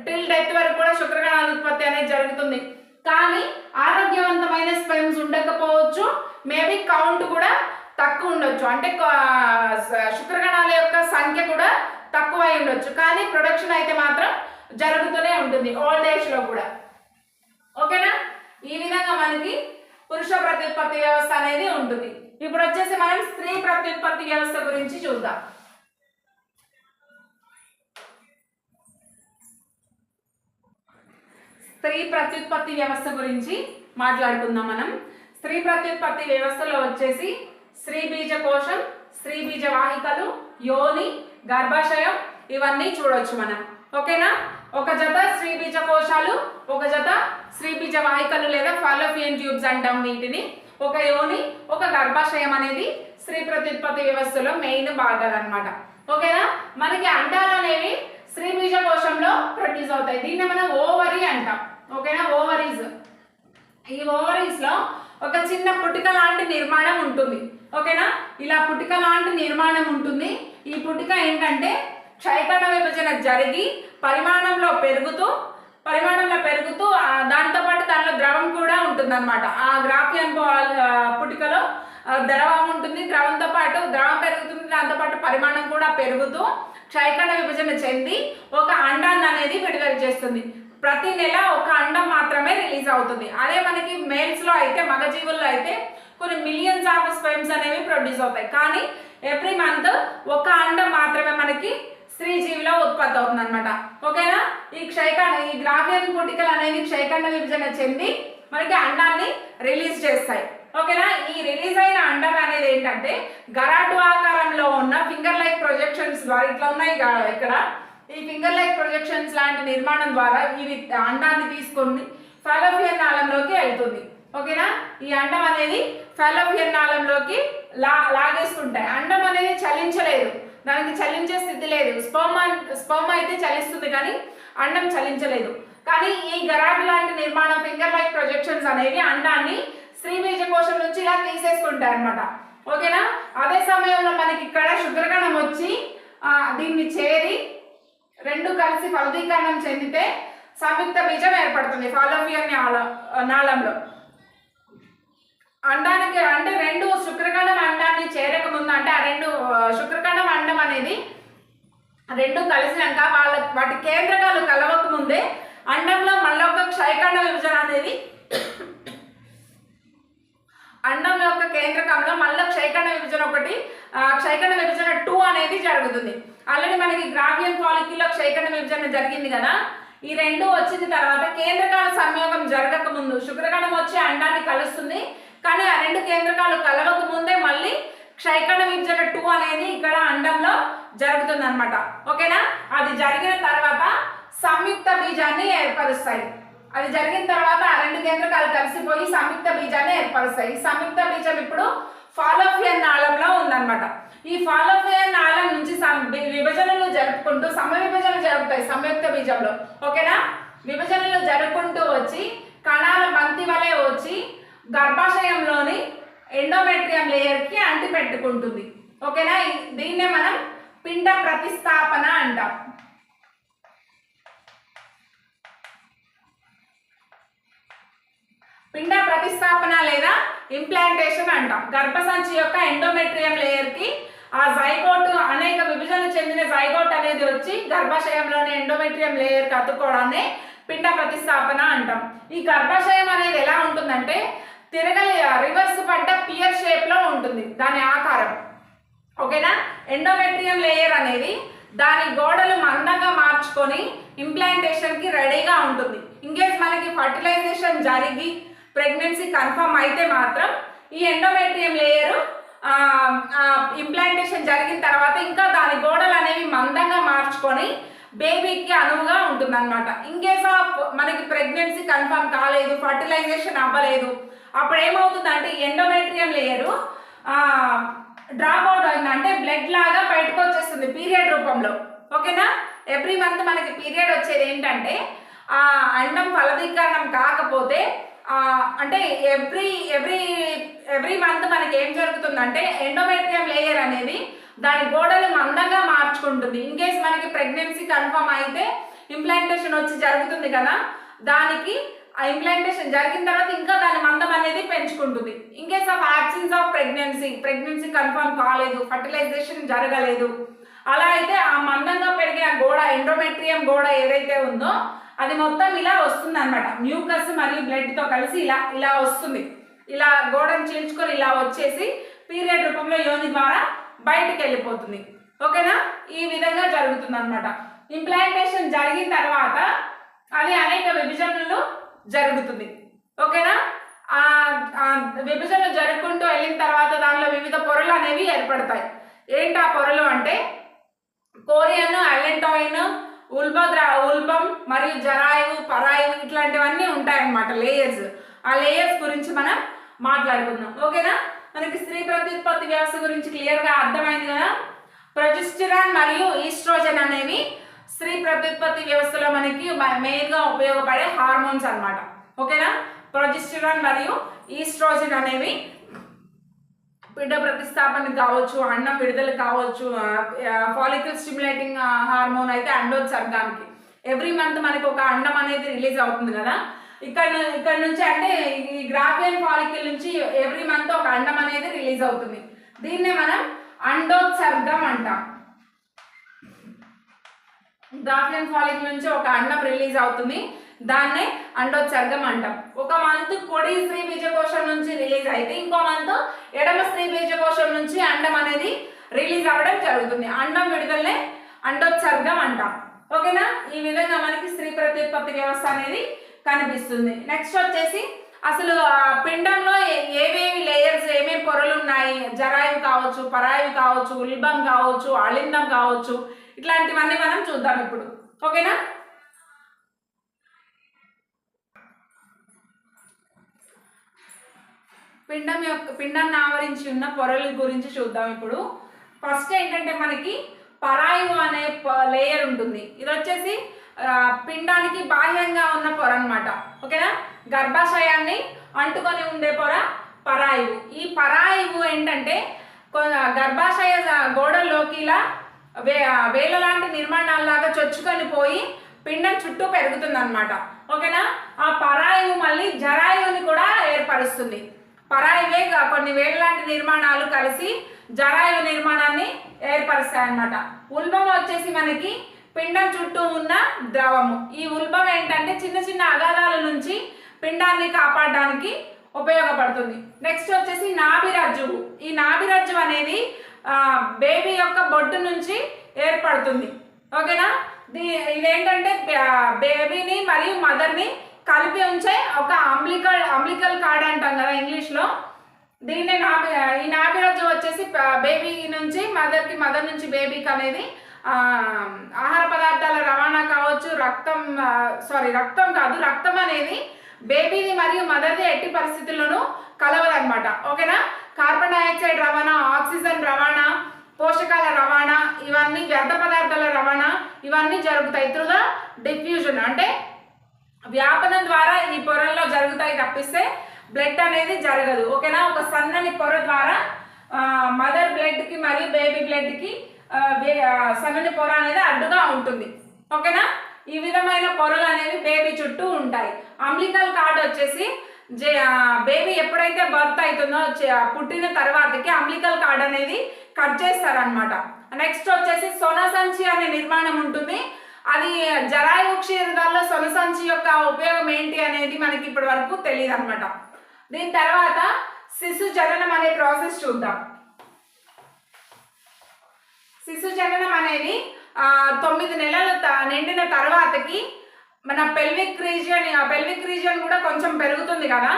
టిల్ డెత్ వరకు కూడా శుక్రకణాల ఉత్పత్తి అనేది జరుగుతుంది. కానీ ఆరోగ్యవంతమైన స్పెర్మ్స్ ఉండకపోవచ్చు, మేబీ కౌంట్ కూడా తక్కువ ఉండొచ్చు, అంటే శుక్రకణాల యొక్క సంఖ్య కూడా తక్కువై ఉండొచ్చు, కానీ ప్రొడక్షన్ అయితే మాత్రం జరుగుతూనే ఉంటుంది ఓల్డ్ ఏజ్లో కూడా. ఓకేనా? ఈ విధంగా మనకి పురుష ప్రత్యుత్పత్తి వ్యవస్థ అనేది ఉంటుంది. ఇప్పుడు వచ్చేసి మనం స్త్రీ ప్రత్యుత్పత్తి వ్యవస్థ గురించి చూద్దాం. స్త్రీ ప్రత్యుత్పత్తి వ్యవస్థ గురించి మాట్లాడుకుందాం మనం. స్త్రీ ప్రత్యుత్పత్తి వ్యవస్థలో వచ్చేసి స్త్రీ బీజకోశం, స్త్రీ బీజ వాహికలు, యోని, గర్భాశయం ఇవన్నీ చూడొచ్చు మనం. ఓకేనా? ఒక జత స్త్రీ బీజకోశాలు, ఒక జత స్త్రీ బీజ వాహికలు లేదా ఫాలోపియన్ ట్యూబ్స్ అంటాం వీటిని, ఒక యోని, ఒక గర్భాశయం అనేది స్త్రీ ప్రత్యుత్పత్తి వ్యవస్థలో మెయిన్ భాగాలు అన్నమాట. ఓకేనా? మనకి అండాలు అనేవి స్త్రీ బీజకోశంలో ప్రొడ్యూస్ అవుతాయి. దీన్ని మనం ఓవరీ అంటాం. ఓకేనా? ఓవరీస్. ఈ ఓవరీస్ లో ఒక చిన్న పుటిక లాంటి నిర్మాణం ఉంటుంది. ఓకేనా? ఇలా పుటిక లాంటి నిర్మాణం ఉంటుంది. ఈ పుటిక ఏంటంటే క్షయకణ విభజన జరిగి పరిమాణంలో పెరుగుతూ దాంతోపాటు దానిలో ద్రవం కూడా ఉంటుంది అనమాట. ఆ గ్రాఫియన్ పుటికలో ద్రవం ఉంటుంది, ద్రవంతో పాటు ద్రవం పెరుగుతుంది, దాంతోపాటు పరిమాణం కూడా పెరుగుతూ క్షయకణ విభజన చెంది ఒక అండాన్ని అనేది విడుదల చేస్తుంది. ప్రతి నెల ఒక అండం మాత్రమే రిలీజ్ అవుతుంది. అదే మనకి మేల్స్లో అయితే, మగజీవుల్లో అయితే కొన్ని మిలియన్స్ ఆఫ్ స్పెర్మ్స్ అనేవి ప్రొడ్యూస్ అవుతాయి. కానీ ఎవ్రీ మంత్ ఒక అండం మాత్రమే మనకి స్త్రీ జీవిలో ఉత్పత్తి అవుతుంది అనమాట. ఓకేనా? ఈ గ్రాఫియన్ పుటికలు అనేవి క్షయకణ విభజన చెంది మనకి అండాన్ని రిలీజ్ చేస్తాయి. ఓకేనా? ఈ రిలీజ్ అయిన అండం అనేది ఏంటంటే గరాటు ఆకారంలో ఉన్న ఫింగర్ లైక్ ప్రొజెక్షన్స్ ద్వారా ఇట్లా ఉన్నాయి ఇక్కడ. ఈ ఫింగర్ లైక్ ప్రొజెక్షన్స్ లాంటి నిర్మాణం ద్వారా ఇవి అండాన్ని తీసుకొని ఫాలోపియన్ నాళంలోకి వెళ్తుంది. ఓకేనా? ఈ అండం అనేది ఫాలోపియన్ నాళంలోకి లాగేస్తుంటాయి. అండం అనేది చలించలేదు, దానికి చలించే స్థితి లేదు. స్పర్మ్ అయితే చలిస్తుంది కానీ అండం చలించలేదు. కానీ ఈ గరాటు లాంటి నిర్మాణం ఫింగర్ లైక్ ప్రొజెక్షన్స్ అనేవి అండాన్ని స్త్రీ బీజకోశం నుంచి ఇలా తీసేసుకుంటాయి అనమాట. ఓకేనా? అదే సమయంలో మనకి ఇక్కడ శుక్రకణం వచ్చి దీన్ని చేరి రెండు కలిసి ఫలదీకరణం చెందితే సంయుక్త బీజం ఏర్పడుతుంది ఫాలోపియన్ నాళంలో. అండానికి అంటే రెండు శుక్రకణం అండాన్ని చేరక ముందు, అంటే ఆ రెండు శుక్రకణం అండం అనేది రెండు కలిసినాక వాటి కేంద్రకాలు కలవక ముందే అండంలో మళ్ళీ ఒక క్షయకణ విభజన అనేది అండం యొక్క కేంద్రకంలో మళ్ళీ క్షయకణ విభజన క్షయకణ విభజన 2 అనేది జరుగుతుంది. ఆల్రెడీ మనకి గ్రాఫియన్ ఫాలిక్యుల్లో క్షయకణ విభజన జరిగింది కదా. ఈ రెండు వచ్చిన తర్వాత కేంద్రకాల సంయోగం జరగక ముందు శుక్రకణం వచ్చి అండాన్ని కలుస్తుంది, కానీ ఆ రెండు కేంద్రకాలు కలవక ముందే మళ్ళీ క్షయకణ విభజన 2 అనేది ఇక్కడ అండంలో జరుగుతుంది అనమాట. ఓకేనా? అది జరిగిన తర్వాత సంయుక్త బీజాన్ని ఏర్పరుస్తాయి. అది జరిగిన తర్వాత ఆ రెండు కేంద్రకాలు కలిసిపోయి సంయుక్త బీజాన్ని ఏర్పరుస్తాయి. ఈ సంయుక్త బీజం ఇప్పుడు ఫాలోపియన్ నాళంలో ఉందన్నమాట. ఈ ఫాలోపియన్ నాళం నుంచి విభజనలు జరుపుకుంటూ సమవిభజన జరుగుతాయి సంయుక్త బీజంలో. ఓకేనా? విభజనలు జరుపుకుంటూ వచ్చి కణాల బంతి వలె వచ్చి గర్భాశయంలోని ఎండోమెట్రియం లేయర్కి అంటి పెట్టుకుంటుంది. ఓకేనా? దీన్నే మనం పిండ ప్రతిస్థాపన అంటాం. పిండ ప్రతిస్థాపన లేదా ఇంప్లాంటేషన్ అంటాం. గర్భసంచి యొక్క ఎండోమెట్రియం లేయర్కి ఆ జైగోట్ అనేక విభజనలు చెందిన జైగోట్ అనేది వచ్చి గర్భాశయంలోని ఎండోమెట్రియం లేయర్కి అతుక్కోవడాన్ని పిండ ప్రతిస్థాపన అంటాం. ఈ గర్భాశయం అనేది ఎలా ఉంటుందంటే రివర్స్ పడ్డ పియర్ షేప్లో ఉంటుంది దాని ఆకారం. ఓకేనా? ఎండోమెట్రియం లేయర్ అనేది దాని గోడలు మందంగా మార్చుకొని ఇంప్లాంటేషన్కి రెడీగా ఉంటుంది. ఇన్కేస్ మనకి ఫర్టిలైజేషన్ జరిగి ప్రెగ్నెన్సీ కన్ఫర్మ్ అయితే మాత్రం ఈ ఎండోమెట్రియం లేయర్ ఇంప్లాంటేషన్ జరిగిన తర్వాత ఇంకా దాని గోడలు అనేవి మందంగా మార్చుకొని బేబీకి అనువుగా ఉంటుంది అనమాట. ఇన్కేస్ ఆఫ్ మనకి ప్రెగ్నెన్సీ కన్ఫర్మ్ కాలేదు, ఫర్టిలైజేషన్ అవ్వలేదు, అప్పుడు ఏమవుతుంది అంటే ఎండోమెట్రియం లేయరు డ్రాప్ అవుట్ అయింది, అంటే బ్లడ్ లాగా బయటకు వచ్చేస్తుంది పీరియడ్ రూపంలో. ఓకేనా, ఎవ్రీ మంత్ మనకి పీరియడ్ వచ్చేది ఏంటంటే అండం ఫలదీకరణం కాకపోతే అంటే ఎవ్రీ మంత్ మనకి ఏం జరుగుతుందంటే ఎండోమెట్రియం లేయర్ అనేది దాని గోడలు మందంగా మార్చుకుంటుంది. ఇన్ కేస్ మనకి ప్రెగ్నెన్సీ కన్ఫర్మ్ అయితే ఇంప్లాంటేషన్ వచ్చి జరుగుతుంది కదా, దానికి ఆ ఇంప్లాంటేషన్ జరిగిన తర్వాత ఇంకా దాని మందం అనేది పెంచుకుంటుంది. In case of absence of pregnancy confirm కాలేదు, ఫర్టిలైజేషన్ జరగలేదు, అలా అయితే ఆ మందంగా పెరిగిన గోడ ఎండోమెట్రియం గోడ ఏదైతే ఉందో అది మొత్తం ఇలా వస్తుంది అనమాట. మ్యూకస్ మరియు బ్లడ్తో కలిసి ఇలా వస్తుంది. ఇలా గోడను చీల్చుకొని ఇలా వచ్చేసి పీరియడ్ రూపంలో యోని ద్వారా బయటికి వెళ్ళిపోతుంది. ఓకేనా, ఈ విధంగా జరుగుతుంది అనమాట. ఇంప్లాంటేషన్ జరిగిన తర్వాత అది అనేక విభజనలు జరుగుతుంది. ఓకేనా, విభజనలు జరుపుకుంటూ వెళ్ళిన తర్వాత దానిలో వివిధ పొరలు అనేవి ఏర్పడతాయి. ఏంటి ఆ పొరలు అంటే కోరియన్, అలెంటాయిన్, ఉల్బం మరియు జరాయువు, పరాయువు ఇట్లాంటివన్నీ ఉంటాయన్నమాట లేయర్స్. ఆ లేయర్స్ గురించి మనం మాట్లాడుకుందాం. ఓకేనా, మనకి స్త్రీ ప్రత్యుత్పత్తి వ్యవస్థ గురించి క్లియర్గా అర్థమైంది కదా. ప్రొజెస్టెరాన్ మరియు ఈస్ట్రోజన్ అనేవి స్త్రీ ప్రత్యుత్పత్తి వ్యవస్థలో మనకి మెయిన్గా ఉపయోగపడే హార్మోన్స్ అన్నమాట. ఓకేనా, ప్రొజెస్టెరాన్ మరియు ఈస్ట్రోజన్ అనేవి బిడ్డ ప్రతిస్థాపన కావచ్చు, అండం విడుదల కావచ్చు, ఫాలికల్ స్టిమ్యులేటింగ్ హార్మోన్ అయితే అండోత్సర్గానికి. ఎవ్రీ మంత్ మనకి ఒక అండం అనేది రిలీజ్ అవుతుంది కదా, ఇక్కడ నుంచి అంటే ఈ గ్రాఫియన్ ఫాలికల్ నుంచి ఎవ్రీ మంత్ ఒక అండం అనేది రిలీజ్ అవుతుంది. దీన్నే మనం అండోత్సర్గం అంటాం. గ్రాఫియన్ ఫాలికల్ నుంచి ఒక అండం రిలీజ్ అవుతుంది, దాన్నే అండోత్సర్గం అంటాం. ఒక మంత్ పొడి స్త్రీ బీజకోశం నుంచి రిలీజ్ అయితే ఇంకో మంత్ ఎడమ స్త్రీ బీజకోశం నుంచి అండం అనేది రిలీజ్ అవ్వడం జరుగుతుంది. అండం విడుదలనే అండోత్సర్గం అంటాం. ఓకేనా, ఈ విధంగా మనకి స్త్రీ ప్రత్యుత్పత్తి వ్యవస్థ అనేది కనిపిస్తుంది. నెక్స్ట్ వచ్చేసి అసలు పిండంలో ఏవేవి లేయర్స్, ఏమేమి పొరలు ఉన్నాయి, జరాయువు కావచ్చు, పరాయువు కావచ్చు, ఉల్బం కావచ్చు, అళిందం కావచ్చు, ఇట్లాంటివన్నీ మనం చూద్దాం ఇప్పుడు. ఓకేనా, పిండాన్ని ఆవరించి ఉన్న పొరల గురించి చూద్దాం ఇప్పుడు. ఫస్ట్ ఏంటంటే మనకి పరాయువు అనే లేయర్ ఉంటుంది. ఇది వచ్చేసి పిండానికి బాహ్యంగా ఉన్న పొర అనమాట. ఓకేనా, గర్భాశయాన్ని అంటుకొని ఉండే పొర పరాయువు. ఈ పరాయువు ఏంటంటే గర్భాశయ గోడల్లోకి ఇలా వేల లాంటి నిర్మాణాలలాగా చొచ్చుకొని పోయి పిండం చుట్టూ పెరుగుతుంది అనమాట. ఓకేనా, ఆ పరాయువు మళ్ళీ జరాయువుని కూడా ఏర్పరుస్తుంది. పరాయువే కొన్ని వేల లాంటి నిర్మాణాలు కలిసి జరాయువు నిర్మాణాన్ని ఏర్పరుస్తాయి అన్నమాట. ఉల్బం వచ్చేసి మనకి పిండం చుట్టూ ఉన్న ద్రవము. ఈ ఉల్బం ఏంటంటే చిన్న చిన్న అగాధాల నుంచి పిండాన్ని కాపాడడానికి ఉపయోగపడుతుంది. నెక్స్ట్ వచ్చేసి నాభిరజ్జువు. ఈ నాభిరజ్జువు అనేది బేబీ యొక్క బొడ్డు నుంచి ఏర్పడుతుంది. ఓకేనా, ఇదేంటంటే బేబీని మరియు మదర్ని కలిపి ఉంచే ఒక అంబ్లికల్ కార్డ్ అంటాం కదా ఇంగ్లీష్లో. దీన్నే ఈ నాభిరజ్జువు వచ్చేసి బేబీ నుంచి మదర్కి, మదర్ నుంచి బేబీకి అనేది ఆహార పదార్థాల రవాణా కావచ్చు, రక్తం అనేది బేబీది మరియు మదర్ది ఎట్టి పరిస్థితుల్లోనూ కలవదన్నమాట. ఓకేనా, కార్బన్ డైఆక్సైడ్ రవాణా, ఆక్సిజన్ రవాణా, పోషకాల రవాణా, ఇవన్నీ వ్యర్థ పదార్థాల రవాణా ఇవన్నీ జరుగుతాయి త్రూ ద డిఫ్యూజన్, అంటే వ్యాపనం ద్వారా ఈ పొరల్లో జరుగుతాయి తప్పిస్తే బ్లడ్ అనేది జరగదు. ఓకేనా, ఒక సన్నని పొర ద్వారా మదర్ బ్లడ్కి మరియు బేబీ బ్లడ్కి సన్నని పొర అనేది అడ్డుగా ఉంటుంది. ఓకేనా, ఈ విధమైన పొరలు అనేవి బేబీ చుట్టూ ఉంటాయి. అంబ్లికల్ కార్డ్ వచ్చేసి బేబీ ఎప్పుడైతే బర్త్ అవుతుందో పుట్టిన తర్వాతకి అంబ్లికల్ కార్డ్ అనేది కట్ చేస్తారనమాట. నెక్స్ట్ వచ్చేసి సొనసంచి అనే నిర్మాణం ఉంటుంది. అది జరాయువు క్షీరదాల్లో సొనసంచి యొక్క ఉపయోగం ఏంటి అనేది మనకి ఇప్పటి వరకు తెలియదు అనమాట. దీని తర్వాత శిశు జననం అనే ప్రాసెస్ చూద్దాం. శిశు జననం అనేది 9 నెలలు నిండిన తర్వాతకి మన పెల్విక్ రీజియన్ కూడా కొంచెం పెరుగుతుంది కదా,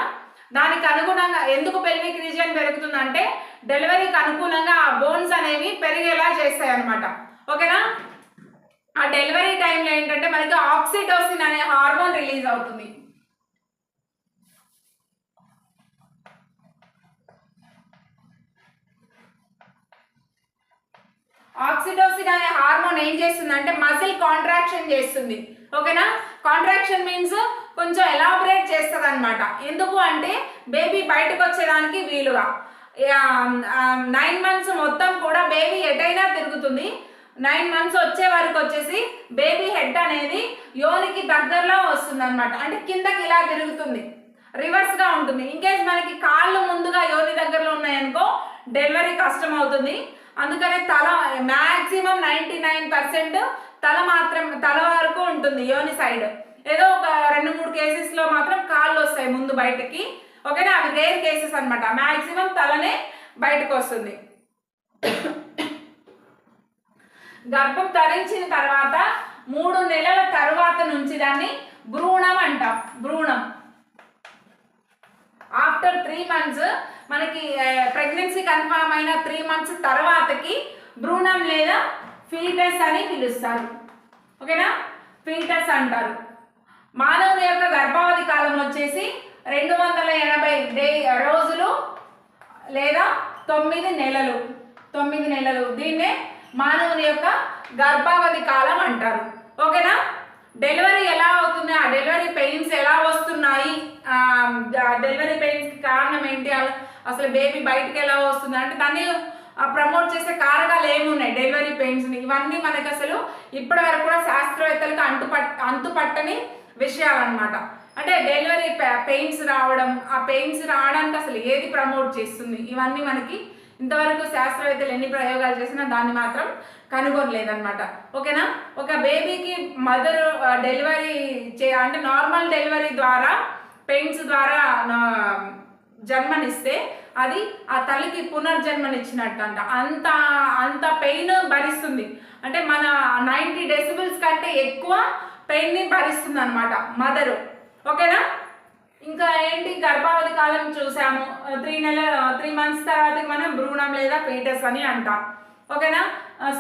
దానికి అనుగుణంగా ఎందుకు పెల్విక్ రీజియన్ పెరుగుతుంది అంటే డెలివరీకి అనుకూలంగా ఆ బోన్స్ అనేవి పెరిగేలా చేస్తాయి అనమాట. ఓకేనా, ఆ డెలివరీ టైంలో ఏంటంటే మనకి ఆక్సిటోసిన్ అనే హార్మోన్ రిలీజ్ అవుతుంది. ఆక్సిటోసిన్ అనే హార్మోన్ ఏం చేస్తుంది అంటే మజిల్ కాంట్రాక్షన్ చేస్తుంది. ఓకేనా, కాంట్రాక్షన్ మీన్స్ కొంచెం ఎలాబరేట్ చేస్తుంది అనమాట. ఎందుకు అంటే బేబీ బయటకు వచ్చేదానికి వీలుగా. 9 months మొత్తం కూడా బేబీ ఎటైనా తిరుగుతుంది. 9 months వచ్చే వరకు వచ్చేసి బేబీ హెడ్ అనేది యోనికి దగ్గరలో వస్తుంది అనమాట. అంటే కిందకి ఇలా తిరుగుతుంది, రివర్స్ గా ఉంటుంది. ఇన్కేస్ మనకి కాళ్ళు ముందుగా యోని దగ్గరలో ఉన్నాయనుకో డెలివరీ కష్టం అవుతుంది. అందుకనే తల మ్యాక్సిమం 99% తల వరకు ఉంటుంది యోని సైడ్. ఏదో ఒక 2-3 కేసెస్లో మాత్రం కాళ్ళు వస్తాయి ముందు బయటకి. ఓకేనా, అవి రేర్ కేసెస్ అనమాట. మ్యాక్సిమం తలనే బయటకు వస్తుంది. గర్భం ధరించిన తర్వాత 3 నెలల తర్వాత నుంచి దాన్ని భ్రూణం అంటాం. భ్రూణం ఆఫ్టర్ 3 months మనకి ప్రెగ్నెన్సీ కన్ఫర్మ్ అయిన 3 months తర్వాతకి భ్రూణం లేదా ఫీటస్ అని పిలుస్తారు. ఓకేనా, ఫీటస్ అంటారు. మానవుని యొక్క గర్భావధి కాలం వచ్చేసి 280 రోజులు లేదా 9 నెలలు. 9 నెలలు, దీన్నే మానవుని యొక్క గర్భావధి కాలం అంటారు. ఓకేనా, డెలివరీ ఎలా అవుతుంది, ఆ డెలివరీ పెయిన్స్ ఎలా వస్తున్నాయి, డెలివరీ పెయిన్స్కి కారణం ఏంటి, అసలు బేబీ బయటకు ఎలా వస్తుంది అంటే దాన్ని ప్రమోట్ చేసే కారకాలు ఏమున్నాయి డెలివరీ పెయిన్స్ని, ఇవన్నీ మనకి అసలు ఇప్పటి వరకు కూడా శాస్త్రవేత్తలకు అంతుపట్టని విషయాలన్నమాట. అంటే డెలివరీ పెయిన్స్ రావడం, ఆ పెయిన్స్ రావడానికి అసలు ఏది ప్రమోట్ చేస్తుంది, ఇవన్నీ మనకి ఇంతవరకు శాస్త్రవేత్తలు ఎన్ని ప్రయోగాలు చేసినా దాన్ని మాత్రం కనుగొనలేదన్నమాట. ఓకేనా, ఒక బేబీకి మదర్ డెలివరీ అంటే నార్మల్ డెలివరీ ద్వారా పెయిన్స్ ద్వారా జన్మనిస్తే అది ఆ తల్లికి పునర్జన్మనిచ్చినట్టు అంట. అంత పెయిన్ భరిస్తుంది. అంటే మన 90 decibels కంటే ఎక్కువ పెయిన్ని భరిస్తుంది అనమాట మదరు. ఓకేనా, ఇంకా ఏంటి, గర్భావధి కాలం చూసాము. 3 months తర్వాత మనం భ్రూణం లేదా ఫీటస్ అని అంటాం. ఓకేనా,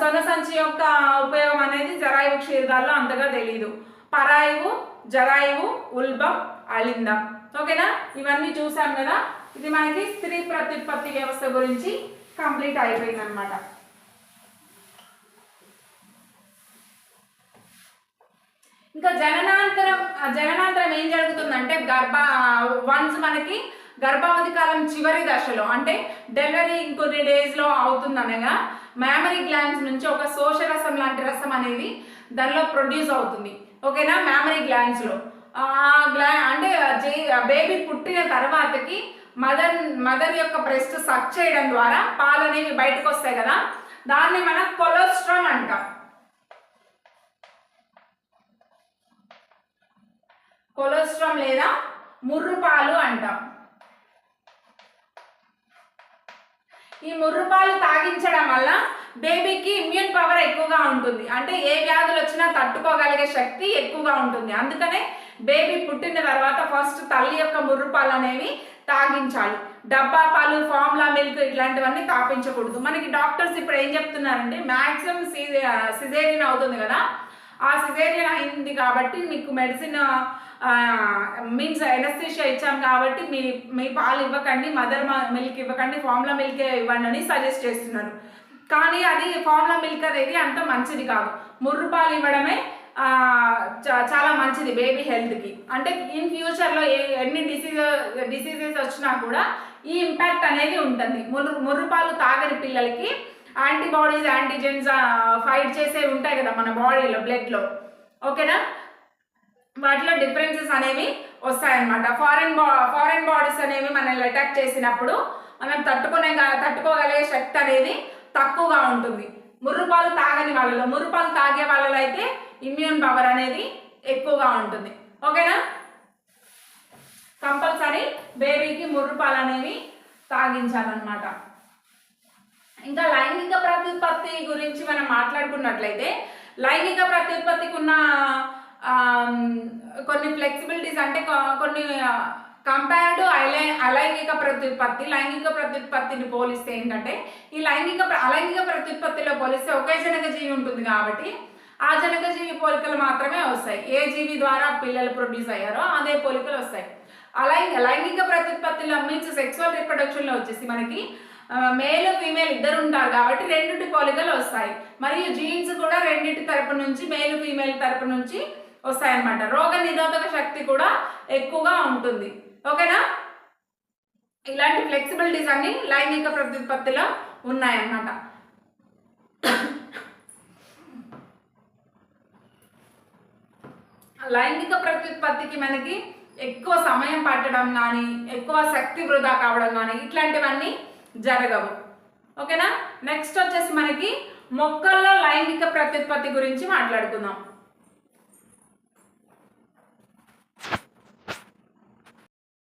సొన సంచి యొక్క ఉపయోగం అనేది జరాయువు క్షీరదాల్లో అంతగా తెలీదు. పరాయువు, జరాయువు, ఉల్బం, అలిందం. ఓకేనా, ఇవన్నీ చూసాం కదా. ఇది మనకి స్త్రీ ప్రత్యుత్పత్తి వ్యవస్థ గురించి కంప్లీట్ అయిపోయింది అనమాట. ఇంకా జననాంతరం ఏం జరుగుతుందంటే వన్స్ మనకి గర్భావధి కాలం చివరి దశలో అంటే డెలివరీ ఇంకొన్ని డేస్లో అవుతుందనగా మ్యామరీ గ్లాండ్స్ నుంచి ఒక శోషరసం లాంటి రసం అనేది దానిలో ప్రొడ్యూస్ అవుతుంది. ఓకేనా, మ్యామరీ గ్లాండ్స్లో అంటే బేబీ పుట్టిన తర్వాతకి మదర్ యొక్క బ్రెస్ట్ సక్ చేయడం ద్వారా పాలు అనేవి బయటకు వస్తాయి కదా, దాన్ని మనం కొలెస్ట్రాల్ అంటాం. కొలెస్ట్రాల్ లేదా ముర్రుపాలు అంటాం. ఈ ముర్రుపాలు తాగించడం వల్ల బేబీకి ఇమ్యూన్ పవర్ ఎక్కువగా ఉంటుంది. అంటే ఏ వ్యాధులు వచ్చినా తట్టుకోగలిగే శక్తి ఎక్కువగా ఉంటుంది. అందుకనే బేబీ పుట్టిన తర్వాత ఫస్ట్ తల్లి యొక్క ముర్రుపాలు అనేవి తాగించాలి. డబ్బా పాలు, ఫార్ములా మిల్క్ ఇట్లాంటివన్నీ తాపించకూడదు. మనకి డాక్టర్స్ ఇప్పుడు ఏం చెప్తున్నారంటే మ్యాక్సిమం సిజేరియన్ అవుతుంది కదా, ఆ సిజేరియన్ అయింది కాబట్టి మీకు మెడిసిన్ మీన్స్ ఎనస్థీషియా ఇచ్చాం కాబట్టి మీ పాలు ఇవ్వకండి, మదర్ మిల్క్ ఇవ్వకండి, ఫార్ములా మిల్కే ఇవ్వండి అని సజెస్ట్ చేస్తున్నారు. కానీ అది ఫార్ములా మిల్క్ అనేది అంత మంచిది కాదు. ముర్రు పాలు ఇవ్వడమే చాలా మంచిది బేబీ హెల్త్కి. అంటే ఇన్ ఫ్యూచర్లో ఎన్ని డిసీజెస్ వచ్చినా కూడా ఈ ఇంపాక్ట్ అనేది ఉంటుంది. ముర్రుపాలు తాగని పిల్లలకి యాంటీబాడీస్, యాంటీజెన్స్ ఫైట్ చేసేవి ఉంటాయి కదా మన బాడీలో, బ్లడ్లో. ఓకేనా, వాటిలో డిఫరెన్సెస్ అనేవి వస్తాయన్నమాట. ఫారెన్ బాడీస్ అనేవి మనల్ని అటాక్ చేసినప్పుడు మనం తట్టుకోగలిగే శక్తి అనేది తక్కువగా ఉంటుంది. ముర్రుపాలు తాగని వాళ్ళలో, ముర్రుపాలు తాగే వాళ్ళలో అయితే ఇమ్యూన్ పవర్ అనేది ఎక్కువగా ఉంటుంది. ఓకేనా, కంపల్సరీ బేబీకి ముర్రుపాలు అనేవి తాగించాలన్నమాట. ఇంకా లైంగిక ప్రత్యుత్పత్తి గురించి మనం మాట్లాడుకున్నట్లయితే లైంగిక ప్రత్యుత్పత్తికి ఉన్న కొన్ని ఫ్లెక్సిబిలిటీస్ అంటే కొన్ని కంపేర్డ్ అలైంగిక ప్రత్యుత్పత్తి, లైంగిక ప్రత్యుత్పత్తిని పోలిస్తే ఏంటంటే ఈ అలైంగిక ప్రత్యుత్పత్తిలో పోలిస్తే ఒకే జనక జీవి ఉంటుంది కాబట్టి ఆ జనక జీవి పోలికలు మాత్రమే వస్తాయి. ఏ జీవి ద్వారా పిల్లలు ప్రొడ్యూస్ అయ్యారో అదే పోలికలు వస్తాయి. లైంగిక ప్రత్యుత్పత్తిలో మీన్స్ సెక్సువల్ రిప్రొడక్షన్లో వచ్చేసి మనకి మేల్ ఫీమేల్ ఇద్దరు ఉంటారు కాబట్టి రెండింటి పోలికలు వస్తాయి. మరియు జీన్స్ కూడా రెండింటి తరపు నుంచి మేల్ ఫీమేల్ తరపు నుంచి వస్తాయన్నమాట. రోగ నిరోధక శక్తి కూడా ఎక్కువగా ఉంటుంది. ఓకేనా? ఇలాంటి ఫ్లెక్సిబిలిటీస్ అన్ని లైంగిక ప్రత్యుత్పత్తిలో ఉన్నాయన్నమాట. లైంగిక ప్రత్యుత్పత్తికి మనకి ఎక్కువ సమయం పట్టడం కానీ, ఎక్కువ శక్తి వృధా కావడం కానీ ఇట్లాంటివన్నీ జరగవు. ఓకేనా? నెక్స్ట్ వచ్చేసి మనకి మొక్కల్లో లైంగిక ప్రత్యుత్పత్తి గురించి మాట్లాడుకుందాం.